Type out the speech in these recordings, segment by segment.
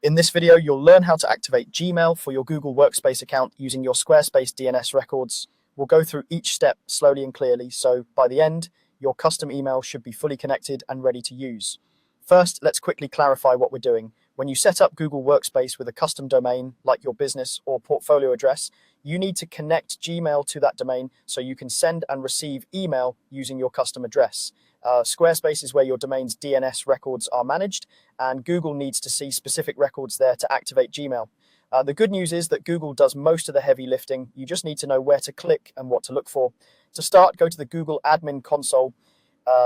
In this video, you'll learn how to activate Gmail for your Google Workspace account using your Squarespace DNS records. We'll go through each step slowly and clearly, so by the end, your custom email should be fully connected and ready to use. First, let's quickly clarify what we're doing. When you set up Google Workspace with a custom domain, like your business or portfolio address, you need to connect Gmail to that domain so you can send and receive email using your custom address. Squarespace is where your domain's DNS records are managed, and Google needs to see specific records there to activate Gmail. The good news is that Google does most of the heavy lifting. You just need to know where to click and what to look for. To start, go to the Google Admin Console.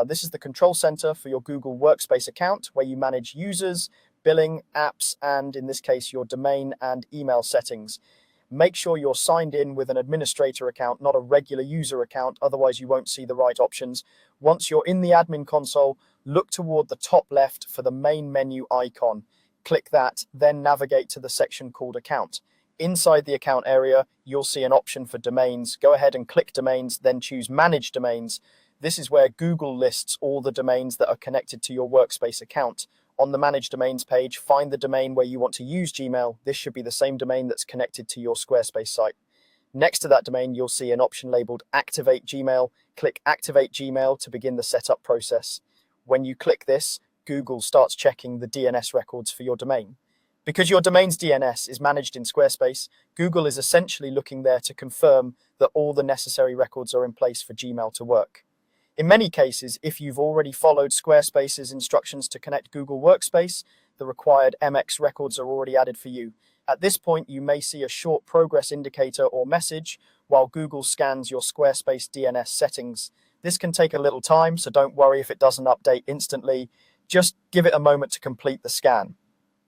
This is the control center for your Google Workspace account, where you manage users, billing, apps, and in this case, your domain and email settings. Make sure you're signed in with an administrator account, not a regular user account, otherwise you won't see the right options. Once you're in the admin console, look toward the top left for the main menu icon. Click that, then navigate to the section called Account. Inside the account area, you'll see an option for domains. Go ahead and click Domains, then choose Manage Domains. This is where Google lists all the domains that are connected to your Workspace account. On the Manage Domains page, find the domain where you want to use Gmail. This should be the same domain that's connected to your Squarespace site. Next to that domain, you'll see an option labeled Activate Gmail. Click Activate Gmail to begin the setup process. When you click this, Google starts checking the DNS records for your domain. Because your domain's DNS is managed in Squarespace, Google is essentially looking there to confirm that all the necessary records are in place for Gmail to work. In many cases, if you've already followed Squarespace's instructions to connect Google Workspace, the required MX records are already added for you. At this point, you may see a short progress indicator or message while Google scans your Squarespace DNS settings. This can take a little time, so don't worry if it doesn't update instantly. Just give it a moment to complete the scan.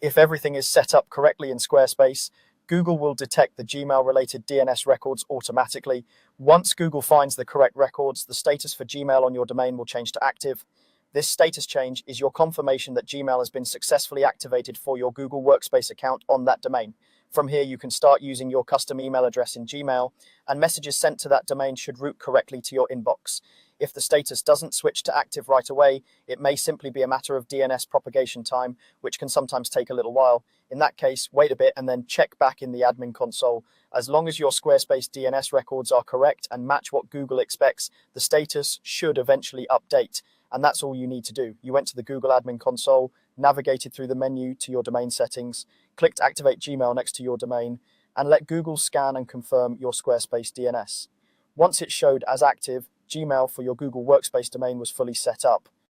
If everything is set up correctly in Squarespace, Google will detect the Gmail-related DNS records automatically. Once Google finds the correct records, the status for Gmail on your domain will change to active. This status change is your confirmation that Gmail has been successfully activated for your Google Workspace account on that domain. From here, you can start using your custom email address in Gmail, and messages sent to that domain should route correctly to your inbox. If the status doesn't switch to active right away, it may simply be a matter of DNS propagation time, which can sometimes take a little while. In that case, wait a bit and then check back in the admin console. As long as your Squarespace DNS records are correct and match what Google expects, the status should eventually update. And that's all you need to do. You went to the Google admin console, navigated through the menu to your domain settings, clicked Activate Gmail next to your domain, and let Google scan and confirm your Squarespace DNS. Once it showed as active, Gmail for your Google Workspace domain was fully set up.